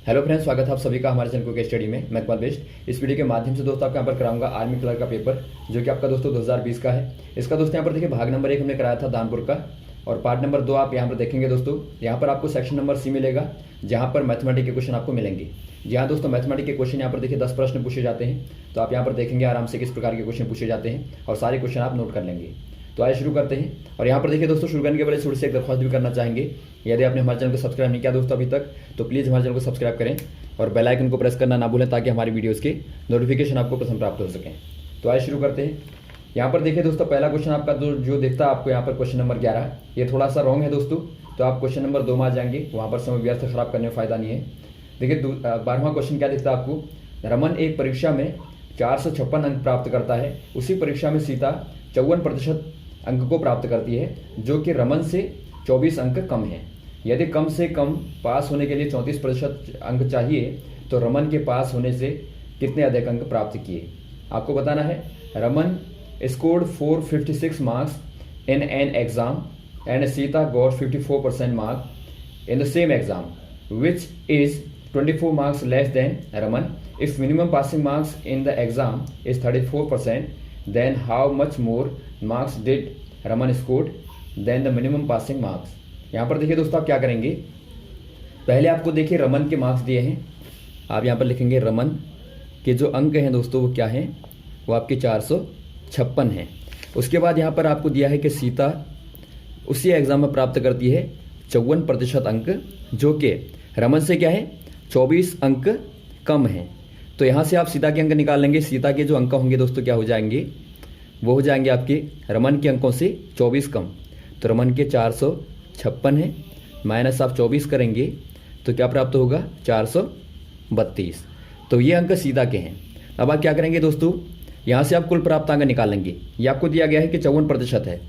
Hello friends, स्वागत है आप सभी का हमारे चैनल को स्टडी में। मैं कमल बेस्ट। इस वीडियो के माध्यम से दोस्तों आपको यहाँ पर कराऊंगा आर्मी क्लर्क का पेपर, जो कि आपका दोस्तों 2020 का है। इसका दोस्तों यहाँ पर देखिए भाग नंबर 1 हमने कराया था दानपुर का, और पार्ट नंबर 2 आप यहाँ पर देखेंगे दोस्तों। यहाँ पर आपको सेक्शन नंबर सी मिलेगा, जहाँ पर मैथमेटिक्स के क्वेश्चन आपको मिलेंगे। जी हाँ दोस्तों, मैथमेटिक्स के क्वेश्चन यहाँ पर देखिए 10 प्रश्न पूछे जाते हैं। तो आप यहाँ पर देखेंगे आराम से किस प्रकार के क्वेश्चन पूछे जाते हैं, और सारे क्वेश्चन आप नोट कर लेंगे। तो आइए शुरू करते हैं। और यहाँ पर देखिए दोस्तों, शुरू करने के पहले छोटी सी एक दरख्वास्त भी करना चाहेंगे। यदि आपने हमारे चैनल को सब्सक्राइब नहीं किया दोस्तों अभी तक, तो प्लीज़ हमारे चैनल को सब्सक्राइब करें और बेल आइकन को प्रेस करना ना भूलें, ताकि हमारी वीडियोस के नोटिफिकेशन आपको प्रथम प्राप्त हो सकें। तो आइए शुरू करते हैं। यहाँ पर देखिए दोस्तों, पहला क्वेश्चन आपका जो दिखता है आपको यहाँ पर क्वेश्चन नंबर 11, ये थोड़ा सा रॉन्ग है दोस्तों। तो आप क्वेश्चन नंबर 2 में आ जाएंगे, वहाँ पर समय व्यर्थ खराब करने में फायदा नहीं है। देखिए 12वां क्वेश्चन क्या दिखता है आपको। रमन एक परीक्षा में 456 अंक प्राप्त करता है, उसी परीक्षा में सीता 54% अंक को प्राप्त करती है, जो कि रमन से 24 अंक कम है। यदि कम से कम पास होने के लिए 34% अंक चाहिए, तो रमन के पास होने से कितने अधिक अंक प्राप्त किए, आपको बताना है। Raman scored 456 marks in an exam and Sita got 54% mark in the same exam, which is 24 marks less than Raman. If minimum passing marks in the exam is 34%, then how much more marks did Raman scored than the minimum passing marks? यहाँ पर देखिए दोस्तों, आप क्या करेंगे, पहले आपको देखिए रमन के मार्क्स दिए हैं। आप यहाँ पर लिखेंगे रमन के जो अंक हैं दोस्तों वो क्या हैं, वो आपके 456 हैं। उसके बाद यहाँ पर आपको दिया है कि सीता उसी एग्जाम में प्राप्त करती है 54% अंक, जो कि रमन से क्या है 24 अंक कम हैं। तो यहाँ से आप सीता के अंक निकाल लेंगे। सीता के जो अंक होंगे दोस्तों क्या हो जाएंगे, वो हो जाएंगे आपके रमन के अंकों से 24 कम। तो रमन के 456 हैं, माइनस आप 24 करेंगे तो क्या प्राप्त होगा 432। तो ये अंक सीता के हैं। अब आप क्या करेंगे दोस्तों, यहाँ से आप कुल प्राप्त अंक निकाल लेंगे। ये आपको दिया गया है कि 54% है,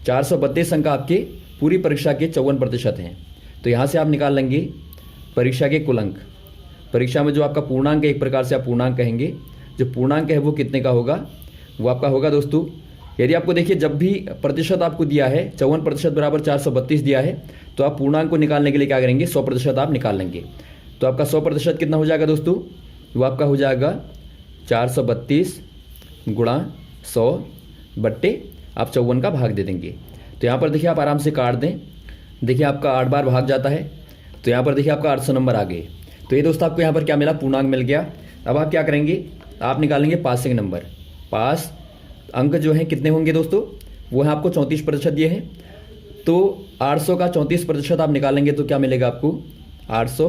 432 अंक आपके पूरी परीक्षा के 54% हैं। तो यहाँ से आप निकाल लेंगे परीक्षा के कुल अंक। परीक्षा में जो आपका पूर्णांक है, एक प्रकार से आप पूर्णांक कहेंगे, जो पूर्णांक है वो कितने का होगा, वो आपका होगा दोस्तों। यदि आपको देखिए जब भी प्रतिशत आपको दिया है 54% बराबर 432 दिया है, तो आप पूर्णांक को निकालने के लिए क्या करेंगे 100% आप निकाल लेंगे। तो आपका 100% कितना हो जाएगा दोस्तों, वो आपका हो जाएगा 432 गुणा 100 बट्टे आप 54 का भाग दे देंगे। तो यहाँ पर देखिए आप आराम से काट दें। देखिए आपका 8 बार भाग जाता है, तो यहाँ पर देखिए आपका 800 नंबर आ गए। तो ये दोस्तों आपको यहाँ पर क्या मिला, पूर्णांक मिल गया। अब आप क्या करेंगे, आप निकालेंगे पासिंग नंबर। पास अंक जो हैं कितने होंगे दोस्तों, वो है आपको 34% दिए हैं। तो 800 का 34% आप निकालेंगे तो क्या मिलेगा आपको 800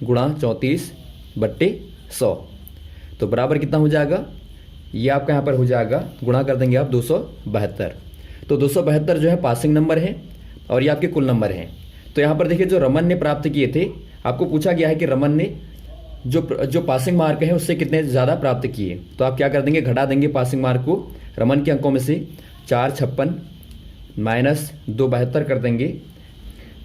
गुणा 34 बट्टे 100। तो बराबर कितना हो जाएगा, ये आपका यहाँ पर हो जाएगा, गुणा कर देंगे आप 272। तो 272 जो है पासिंग नंबर है, और ये आपके कुल नंबर हैं। तो यहाँ पर देखिए जो रमन ने प्राप्त किए थे, आपको पूछा गया है कि रमन ने जो पासिंग मार्क है उससे कितने ज़्यादा प्राप्त किए। तो आप क्या कर देंगे, घटा देंगे पासिंग मार्क को रमन के अंकों में से 456 माइनस 272 कर देंगे,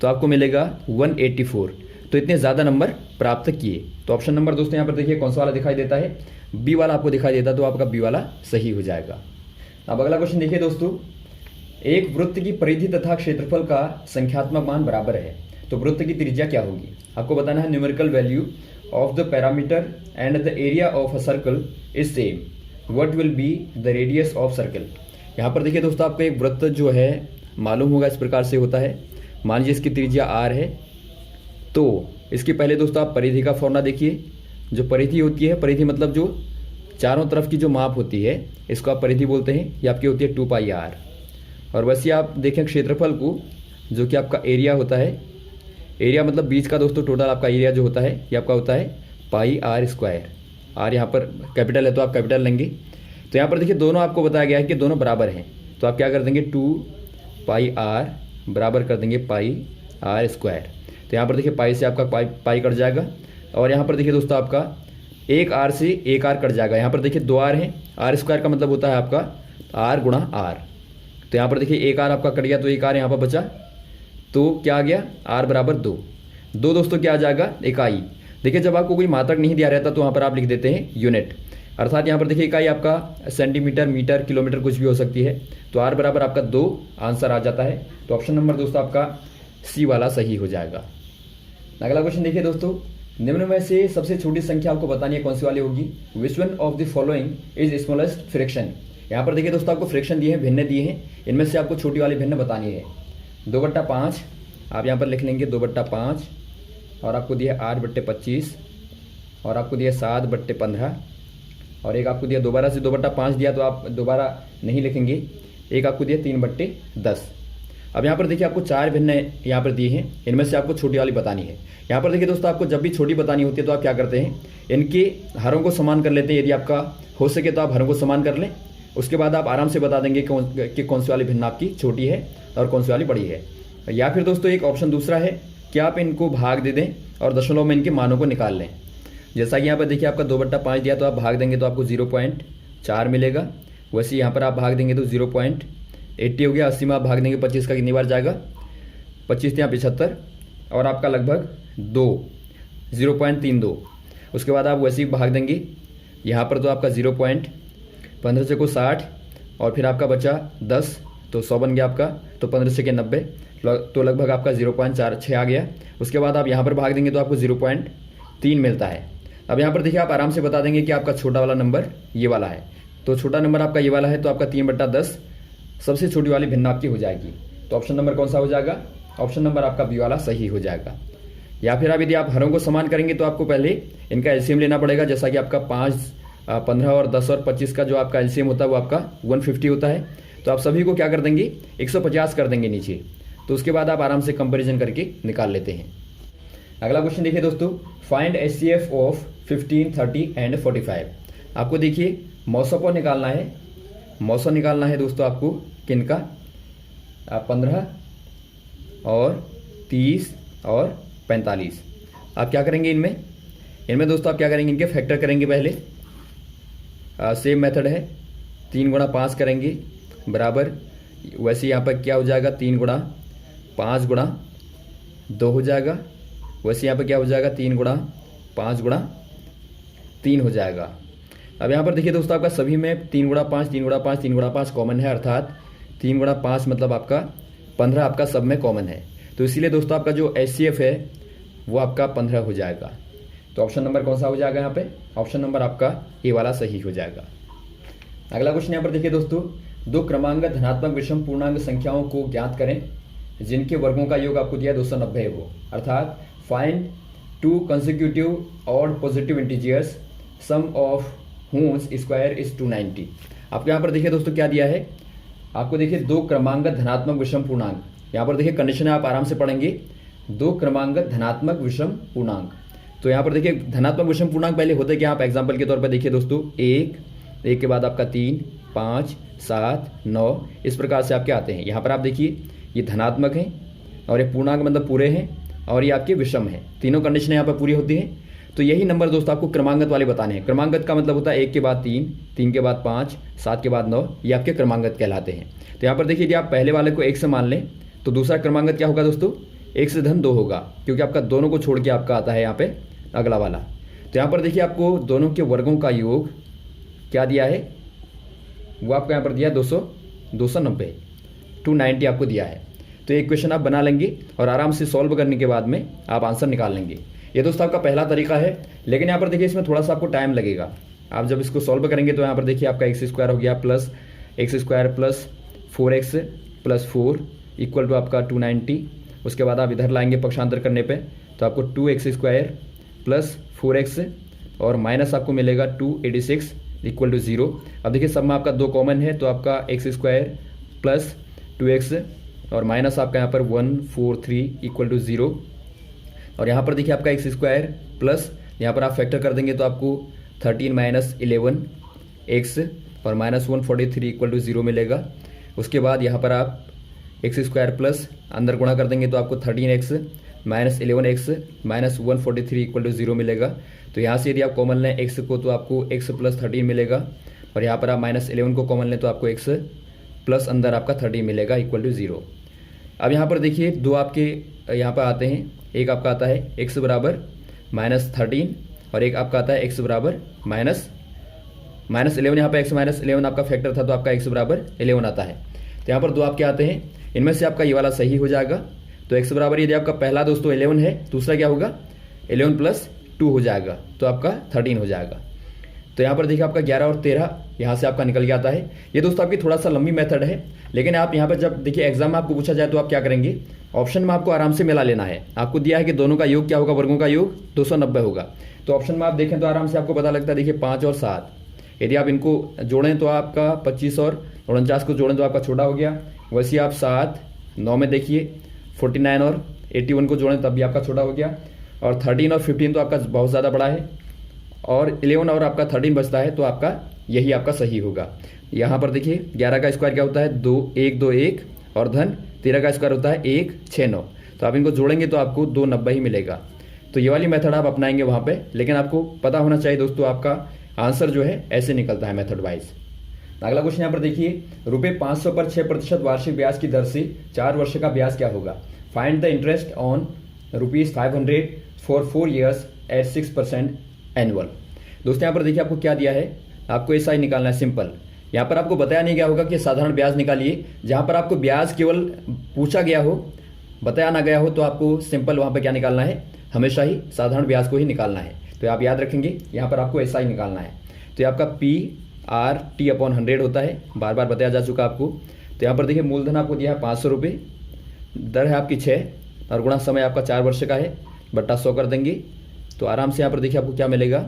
तो आपको मिलेगा 184। तो इतने ज़्यादा नंबर प्राप्त किए। तो ऑप्शन नंबर दोस्तों यहाँ पर देखिए कौन सा वाला दिखाई देता है, बी वाला आपको दिखाई देता है, तो आपका बी वाला सही हो जाएगा। अब अगला क्वेश्चन देखिए दोस्तों, एक वृत्त की परिधि तथा क्षेत्रफल का संख्यात्मक मान बराबर है, तो वृत्त की त्रिज्या क्या होगी, आपको बताना है। Numerical value of the parameter and the area of a circle is same, what will be the radius of circle. यहाँ पर देखिए दोस्तों, आपको एक वृत्त जो है मालूम होगा, इस प्रकार से होता है। मान लीजिए इसकी त्रिज्या r है, तो इसके पहले दोस्तों आप परिधि का फॉर्मूला देखिए। जो परिधि होती है, परिधि मतलब जो चारों तरफ की जो माप होती है, इसको आप परिधि बोलते हैं। ये आपकी होती है 2πr। और वैसे आप देखें क्षेत्रफल को, जो कि आपका एरिया होता है, एरिया मतलब बीच का दोस्तों टोटल आपका एरिया जो होता है, ये आपका होता है πr²। r यहाँ पर कैपिटल है तो आप कैपिटल लेंगे। तो यहाँ पर देखिए दोनों आपको बताया गया है कि दोनों बराबर हैं, तो आप क्या कर देंगे 2πr बराबर कर देंगे πr²। तो यहाँ पर देखिए पाई से आपका पाई कट जाएगा, और यहाँ पर देखिए दोस्तों आपका एक r से एक r कट जाएगा। यहाँ पर देखिए 2r हैं, r² का मतलब होता है आपका r गुणा r। तो यहाँ पर देखिए एक r आपका कट गया, तो एक r यहाँ पर बचा, तो क्या आ गया r बराबर 2। दोस्तों क्या आ जाएगा, इकाई। देखिए जब आपको कोई मात्रक नहीं दिया रहता तो वहाँ पर आप लिख देते हैं यूनिट, अर्थात यहाँ पर देखिए इकाई आपका सेंटीमीटर, मीटर, किलोमीटर कुछ भी हो सकती है। तो r बराबर आपका 2 आंसर आ जाता है। तो ऑप्शन नंबर दोस्तों आपका सी वाला सही हो जाएगा। अगला क्वेश्चन देखिए दोस्तों, निम्न में से सबसे छोटी संख्या आपको बतानी है कौन सी वाली होगी। Which one of the following is smallest fraction. यहाँ पर देखिए दोस्तों आपको फ्रैक्शन दिए हैं, भिन्न दिए हैं, इनमें से आपको छोटी वाली भिन्न बतानी है। 2/5 आप यहाँ पर लिख लेंगे 2/5, और आपको दिया 8/25, और आपको दिया 7/15, और एक आपको दिया दोबारा से 2/5 दिया तो आप दोबारा नहीं लिखेंगे, एक आपको दिया 3/10। अब यहाँ पर देखिए आपको 4 भिन्न यहाँ पर दिए हैं, इनमें से आपको छोटी वाली बतानी है। यहाँ पर देखिए दोस्तों आपको जब भी छोटी बतानी होती है तो आप क्या करते हैं, इनके हरों को समान कर लेते हैं। यदि आपका हो सके तो आप हरों को समान कर लें, उसके बाद आप आराम से बता देंगे कि कौन सी वाली भिन्न आपकी छोटी है और कौन सी वाली बड़ी है। या फिर दोस्तों एक ऑप्शन दूसरा है कि आप इनको भाग दे दें और दशमलव में इनके मानों को निकाल लें। जैसा कि यहाँ पर देखिए आपका 2/5 दिया तो आप भाग देंगे तो आपको 0.4 मिलेगा। वैसे यहाँ पर आप भाग देंगे तो 0.80 हो गया। 80 में आप भाग देंगे 25 का कितनी बार जाएगा, 25 यहाँ 75, और आपका लगभग 0.32। उसके बाद आप वैसे ही भाग देंगे यहाँ पर तो आपका 0.15 से को 60, और फिर आपका बचा 10 तो 100 बन गया आपका, तो 15 से के 90 तो लगभग आपका 0.46 आ गया। उसके बाद आप यहाँ पर भाग देंगे तो आपको 0.3 मिलता है। अब यहाँ पर देखिए आप आराम से बता देंगे कि आपका छोटा वाला नंबर ये वाला है, तो छोटा नंबर आपका ये वाला है, तो आपका 3/10 सबसे छोटी वाली भिन्न आपकी हो जाएगी। तो ऑप्शन नंबर कौन सा हो जाएगा, ऑप्शन नंबर आपका बी वाला सही हो जाएगा। या फिर आप यदि आप हरों को समान करेंगे तो आपको पहले इनका एलसीएम लेना पड़ेगा। जैसा कि आपका 5, 15 और 10 और 25 का जो आपका एलसीएम होता है वो आपका 150 होता है। तो आप सभी को क्या कर देंगे, 150 कर देंगे नीचे, तो उसके बाद आप आराम से कंपेरिजन करके निकाल लेते हैं। अगला क्वेश्चन देखिए दोस्तों, फाइंड एचसीएफ ऑफ 15, 30 एंड 45। आपको देखिए मौसों को निकालना है, मौसों निकालना है दोस्तों आपको किनका, 15 और 30 और 45। आप क्या करेंगे इनमें दोस्तों आप क्या करेंगे, इनके फैक्टर करेंगे पहले। सेम मेथड है, 3 गुणा 5 करेंगे बराबर, वैसे यहाँ पर क्या हो जाएगा 3 गुणा 5 गुणा 2 हो जाएगा। वैसे यहाँ पर क्या हो जाएगा 3 गुणा 5 गुणा 3 हो जाएगा। अब यहाँ पर देखिए दोस्तों आपका सभी में 3 गुणा 5 3 गुणा 5 3 गुणा 5 कॉमन है, अर्थात 3 गुणा 5 मतलब आपका 15 आपका सब में कॉमन है। तो इसीलिए दोस्तों आपका जो एचसीएफ है वो आपका 15 हो जाएगा। तो ऑप्शन नंबर कौन सा हो जाएगा यहाँ पे, ऑप्शन नंबर आपका ए वाला सही हो जाएगा। अगला क्वेश्चन यहाँ पर देखिए दोस्तों, 2 क्रमांक धनात्मक विषम पूर्णांक संख्याओं को ज्ञात करें जिनके वर्गों का योग आपको दिया 290 है वो, अर्थात find 2 consecutive odd positive integers sum of whose square is 290। आपको यहाँ पर देखिए दोस्तों क्या दिया है, आपको देखिए 2 क्रमांक धनात्मक विषम पूर्णांक। यहाँ पर देखिए कंडीशन है, आप आराम से पढ़ेंगे, 2 क्रमांक धनात्मक विषम पूर्णांक। तो यहाँ पर देखिए धनात्मक विषम पूर्णांक पहले होते क्या, आप एग्जांपल के तौर पर देखिए दोस्तों, 1 के बाद आपका 3, 5, 7, 9 इस प्रकार से आपके आते हैं। यहाँ पर आप देखिए ये धनात्मक हैं और ये पूर्णांक मतलब पूरे हैं, और ये आपके विषम हैं। तीनों कंडीशन यहाँ पर पूरी होती हैं। तो यही नंबर दोस्तों आपको क्रमांगत वाले बताने हैं। क्रमांगत का मतलब होता है 1 के बाद 3, 3 के बाद 5, 7 के बाद 9, ये आपके क्रमांगत कहलाते हैं। तो यहाँ पर देखिए यदि आप पहले वाले को 1 से मान लें तो दूसरा क्रमांगत क्या होगा दोस्तों, 1 से धन 2 होगा, क्योंकि आपका दोनों को छोड़ के आपका आता है यहाँ पे अगला वाला। तो यहाँ पर देखिए आपको दोनों के वर्गों का योग क्या दिया है, वो आपको यहाँ पर दिया 290 290 आपको दिया है। तो एक क्वेश्चन आप बना लेंगे और आराम से सॉल्व करने के बाद में आप आंसर निकाल लेंगे। ये दोस्तों आपका पहला तरीका है, लेकिन यहाँ पर देखिए इसमें थोड़ा सा आपको टाइम लगेगा। आप जब इसको सॉल्व करेंगे तो यहाँ पर देखिए आपका x² हो गया plus x² plus 4x plus 4 equal to आपका 290। उसके बाद आप इधर लाएंगे पक्षांतर करने पे तो आपको 2x² प्लस 4x और माइनस आपको मिलेगा 286 इक्वल टू 0। अब देखिए सब में आपका 2 कॉमन है, तो आपका x² प्लस 2x और माइनस आपका यहाँ पर 143 इक्वल टू 0। और यहाँ पर देखिए आपका x² प्लस यहाँ पर आप फैक्टर कर देंगे तो आपको 13 माइनस 11x और माइनस 143 इक्वल टू 0 मिलेगा। उसके बाद यहाँ पर आप x² प्लस अंदर गुणा कर देंगे तो आपको 13x minus 11x minus 143 equal to 0 मिलेगा। तो यहाँ से यदि आप कॉमन लें x को तो आपको x प्लस 13 मिलेगा, और यहाँ पर आप माइनस 11 को कॉमन लें तो आपको x प्लस अंदर आपका 13 मिलेगा इक्वल टू 0। अब यहाँ पर देखिए 2 आपके यहाँ पर आते हैं, एक आपका आता है x बराबर माइनस 13 और एक आपका आता है x बराबर माइनस 11। यहाँ पर x माइनस 11 आपका फैक्टर था तो आपका x बराबर 11 आता है। तो यहाँ पर 2 आपके आते हैं, इनमें से आपका ये वाला सही हो जाएगा। तो x बराबर यदि आपका पहला दोस्तों 11 है, दूसरा क्या होगा 11 प्लस 2 हो जाएगा तो आपका 13 हो जाएगा। तो यहाँ पर देखिए आपका 11 और 13 यहाँ से आपका निकल के आता है। ये दोस्तों आपकी थोड़ा सा लंबी मेथड है, लेकिन आप यहाँ पर जब देखिए एग्जाम में आपको पूछा जाए तो आप क्या करेंगे, ऑप्शन में आपको आराम से मिला लेना है। आपको दिया है कि दोनों का योग क्या होगा, वर्गों का योग 290 होगा। तो ऑप्शन में आप देखें तो आराम से आपको पता लगता है। देखिए 5 और 7 यदि आप इनको जोड़ें तो आपका 25 और 49 को जोड़ें तो आपका छोटा हो गया। वैसे आप 7 9 में देखिए 49 और 81 को जोड़ें तब भी आपका छोटा हो गया। और 13 और 15 तो आपका बहुत ज़्यादा बड़ा है, और 11 और आपका 13 बचता है तो आपका यही आपका सही होगा। यहाँ पर देखिए 11 का स्क्वायर क्या होता है 2 1 2 1 और धन 13 का स्क्वायर होता है 1 6 9। तो आप इनको जोड़ेंगे तो आपको 290 ही मिलेगा। तो ये वाली मेथड आप अपनाएंगे वहाँ पे, लेकिन आपको पता होना चाहिए दोस्तों आपका आंसर जो है ऐसे निकलता है मेथड वाइज। अगला क्वेश्चन यहाँ पर देखिए, ₹500 पर 6% वार्षिक ब्याज की दर से 4 वर्ष का ब्याज क्या होगा। Find the interest on ₹500 for 4 years at 6% annual. दोस्तों यहाँ पर देखिए आपको क्या दिया है, आपको ऐसा ही निकालना है सिंपल। यहाँ पर आपको बताया नहीं गया होगा कि साधारण ब्याज निकालिए। जहाँ पर आपको ब्याज केवल पूछा गया हो, बताया ना गया हो, तो आपको सिंपल वहाँ पर क्या निकालना है, हमेशा ही साधारण ब्याज को ही निकालना है। तो आप याद रखेंगे यहाँ पर आपको ऐसा ही निकालना है। तो ये आपका PRT/100 होता है, बार बार बताया जा चुका आपको। तो यहाँ पर देखिए मूलधन आपको दिया है ₹500, दर है आपकी 6 और गुणा समय आपका 4 वर्ष का है, बट्टा 100 कर देंगे। तो आराम से यहाँ पर देखिए आपको क्या मिलेगा,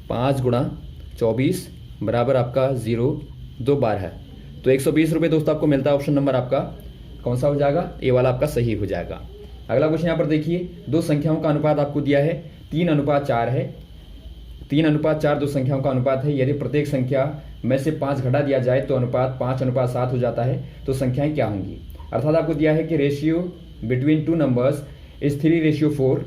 5 गुणा 24 बराबर आपका 0 2 12 है। तो ₹120 दोस्तों आपको मिलता है। ऑप्शन नंबर आपका कौन सा हो जाएगा, ये वाला आपका सही हो जाएगा। अगला क्वेश्चन यहाँ पर देखिए, दो संख्याओं का अनुपात आपको दिया है 3:4 है। 3:4 दो संख्याओं का अनुपात है। यदि प्रत्येक संख्या में से 5 घटा दिया जाए तो अनुपात 5:7 हो जाता है। तो संख्याएं क्या होंगी। अर्थात आपको दिया है कि ratio between 2 numbers is 3:4।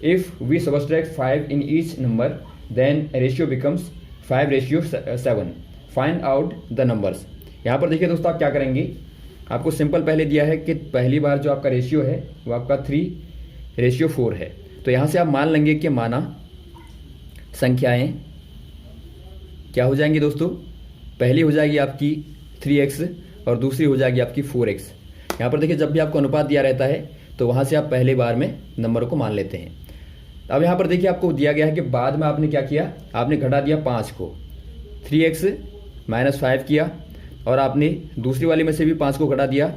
If we subtract 5 in each number then ratio becomes 5:7। Find out the numbers. यहाँ पर देखिए दोस्तों आप क्या करेंगे, आपको सिंपल पहले दिया है कि पहली बार जो आपका रेशियो है वो आपका 3:4 है। तो यहाँ से आप मान लेंगे कि माना संख्याएं क्या हो जाएंगी दोस्तों, पहली हो जाएगी आपकी 3x और दूसरी हो जाएगी आपकी 4x। यहाँ पर देखिए जब भी आपको अनुपात दिया रहता है तो वहाँ से आप पहले बार में नंबर को मान लेते हैं। अब यहाँ पर देखिए आपको दिया गया है कि बाद में आपने क्या किया, आपने घटा दिया 5 को, 3x - 5 किया, और आपने दूसरी वाली में से भी 5 को घटा दिया,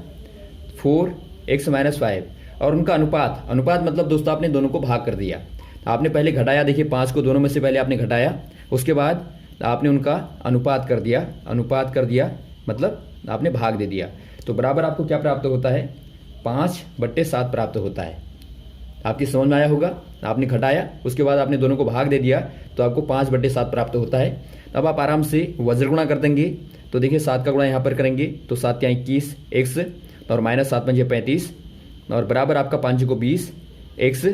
4x - 5, और उनका अनुपात मतलब दोस्तों आपने दोनों को भाग कर दिया। आपने पहले घटाया, देखिए 5 को दोनों में से पहले आपने घटाया, उसके बाद आपने उनका अनुपात कर दिया मतलब आपने भाग दे दिया। तो बराबर आपको क्या प्राप्त होता है, 5/7 प्राप्त होता है। आपकी समझ में आया होगा, आपने घटाया उसके बाद आपने दोनों को भाग दे दिया तो आपको 5/7 प्राप्त होता है। अब आप आराम से वज्र गुणा कर देंगे। तो देखिए 7 का गुणा यहाँ पर करेंगे तो 7 क्या 21 x और -7 पंजे 35 और बराबर आपका 5 को 20 x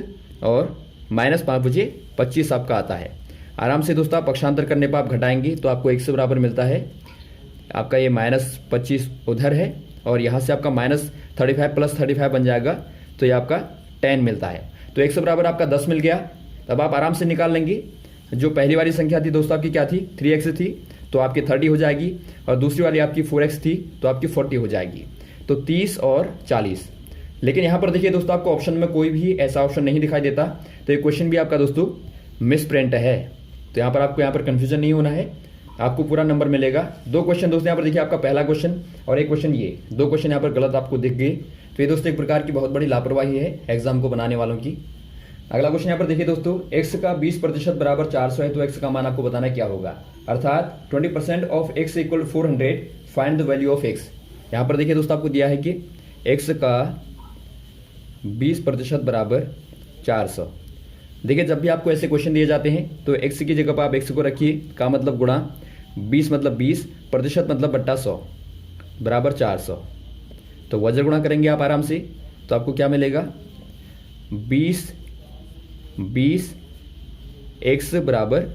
और -5 बजे 25 आपका आता है। आराम से दोस्तों आप पक्षांतर करने पर आप घटाएंगे तो आपको x बराबर मिलता है आपका ये -25 उधर है और यहाँ से आपका -35 + 35 बन जाएगा तो ये आपका 10 मिलता है। तो x बराबर आपका 10 मिल गया। तब आप आराम से निकाल लेंगे। जो पहली वाली संख्या थी दोस्तों आपकी क्या थी, 3x थी तो आपकी 30 हो जाएगी, और दूसरी वाली आपकी 4x थी तो आपकी 40 हो जाएगी। तो 30 और 40। लेकिन यहाँ पर देखिए दोस्तों आपको ऑप्शन में कोई भी ऐसा ऑप्शन नहीं दिखाई देता, तो ये क्वेश्चन भी आपका दोस्तों मिस प्रिंट है। तो यहाँ पर आपको यहाँ पर कन्फ्यूजन नहीं होना है, आपको पूरा नंबर मिलेगा। 2 क्वेश्चन दोस्तों यहाँ पर देखिए, आपका पहला क्वेश्चन और एक क्वेश्चन, ये 2 क्वेश्चन यहाँ पर गलत आपको दिख गए। तो ये दोस्तों एक प्रकार की बहुत बड़ी लापरवाही है एग्जाम को बनाने वालों की। अगला क्वेश्चन यहाँ पर देखिए दोस्तों, x का 20% बराबर 400 है, तो x का मान आपको बताना क्या होगा। अर्थात 20% of x = 400, find the value of x। यहाँ पर देखिए दोस्तों आपको दिया है कि x का 20% बराबर 400। देखिए जब भी आपको ऐसे क्वेश्चन दिए जाते हैं तो x की जगह पर आप x को रखिए, का मतलब गुणा, 20 मतलब 20, प्रतिशत मतलब बट्टा 100 बराबर 400। तो वज्र गुणा करेंगे आप आराम से तो आपको क्या मिलेगा, 20 x बराबर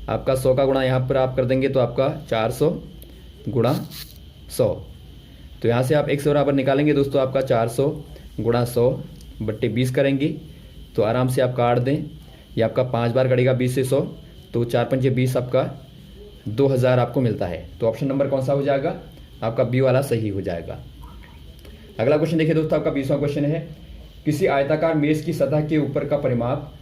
आपका 100 का गुणा यहाँ पर आप कर देंगे तो आपका 400 गुणा 100। तो यहाँ से आप x बराबर निकालेंगे दोस्तों आपका 400 गुणा 100 बट्टे 20 करेंगे तो आराम से आप काट दें। ये आपका 5 बार कटेगा 20 से 100, तो 4 पंजे 20 आपका 2000 आपको मिलता है। तो ऑप्शन नंबर कौन सा हो जाएगा, आपका बी वाला सही हो जाएगा। अगला क्वेश्चन देखिए दोस्तों, आपका 20वां क्वेश्चन है, किसी आयताकार मेज की सतह के ऊपर का परिमाप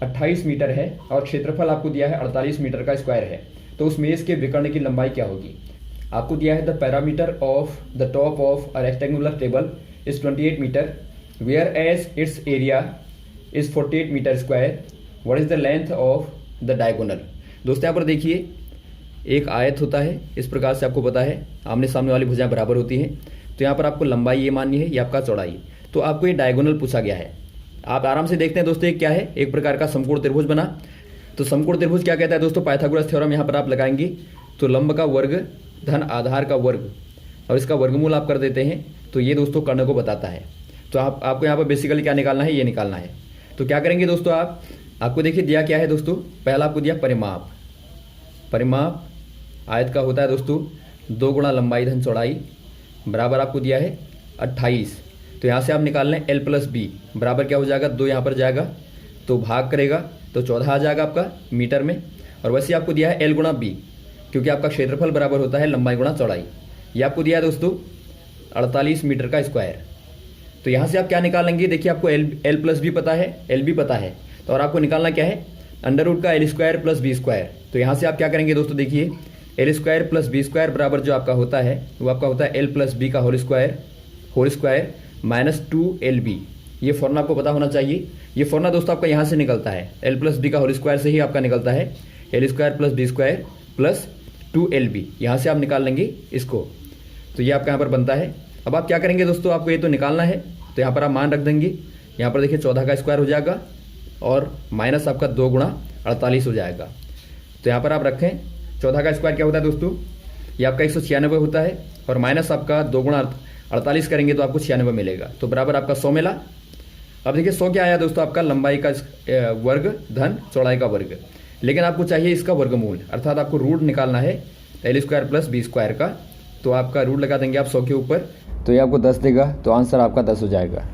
28 मीटर है और क्षेत्रफल आपको दिया है 48 मीटर का स्क्वायर है, तो उस मेज के विकर्ण की लंबाई क्या होगी। आपको दिया है the perimeter of the top of a rectangular table is 28 metre whereas its area is 48 metre square, what is the length of the diagonal. दोस्तों यहाँ पर देखिए, एक आयत होता है, इस प्रकार से आपको पता है आमने सामने वाली भुजाएं बराबर होती हैं, तो यहाँ पर आपको लंबाई ये माननी है, ये आपका चौड़ाई, तो आपको ये डायगोनल पूछा गया है। आप आराम से देखते हैं दोस्तों, ये क्या है, एक प्रकार का समकोण त्रिभुज बना। तो समकोण त्रिभुज क्या कहता है दोस्तों, पाइथागोरस थ्योरम यहाँ पर आप लगाएंगे तो लंब का वर्ग धन आधार का वर्ग और इसका वर्गमूल आप कर देते हैं, तो ये दोस्तों कर्ण को बताता है। तो आपको यहाँ पर बेसिकली क्या निकालना है, ये निकालना है। तो क्या करेंगे दोस्तों, आपको देखिए दिया क्या है दोस्तों, पहला आपको दिया परिमाप। परिमाप आयत का होता है दोस्तों 2 गुणा लंबाई धन चौड़ाई, बराबर आपको दिया है 28। तो यहाँ से आप निकाल लें L प्लस बी, बराबर क्या हो जाएगा, 2 यहाँ पर जाएगा तो भाग करेगा तो 14 आ जाएगा आपका मीटर में। और वैसे आपको दिया है L गुणा बी, क्योंकि आपका क्षेत्रफल बराबर होता है लंबाई गुणा चौड़ाई। ये आपको दिया है दोस्तों 48 मीटर का स्क्वायर। तो यहाँ से आप क्या निकालेंगे, देखिए आपको L प्लस बी पता है, L भी पता है, तो और आपको निकालना क्या है, अंडर रूट का L square plus B square. तो यहाँ से आप क्या करेंगे दोस्तों, देखिए L square plus B square बराबर जो आपका होता है वो आपका होता है L प्लस बी का होल स्क्वायर माइनस 2LB। ये फॉर्मूला आपको पता होना चाहिए। ये फॉर्मूला दोस्तों आपका यहाँ से निकलता है, L प्लस बी का होल स्क्वायर से ही आपका निकलता है L square plus B square plus 2LB। यहाँ से आप निकाल लेंगे इसको, तो ये आपका यहाँ पर बनता है। अब आप क्या करेंगे दोस्तों, आपको ये तो निकालना है, तो यहाँ पर आप मान रख देंगे। यहाँ पर देखिए 14 का स्क्वायर हो जाएगा और माइनस आपका 2 गुणा 48 हो जाएगा। तो यहाँ पर आप रखें, 14 का स्क्वायर क्या होता है दोस्तों, ये आपका 196 होता है और माइनस आपका 2 गुणा 48 करेंगे तो आपको 96 मिलेगा, तो बराबर आपका 100 मिला। अब देखिए 100 क्या आया दोस्तों, आपका लंबाई का वर्ग धन चौड़ाई का वर्ग, लेकिन आपको चाहिए इसका वर्गमूल, अर्थात आपको रूट निकालना है L square plus B square का। तो आपका रूट लगा देंगे आप 100 के ऊपर, तो ये आपको 10 देगा, तो आंसर आपका 10 हो जाएगा।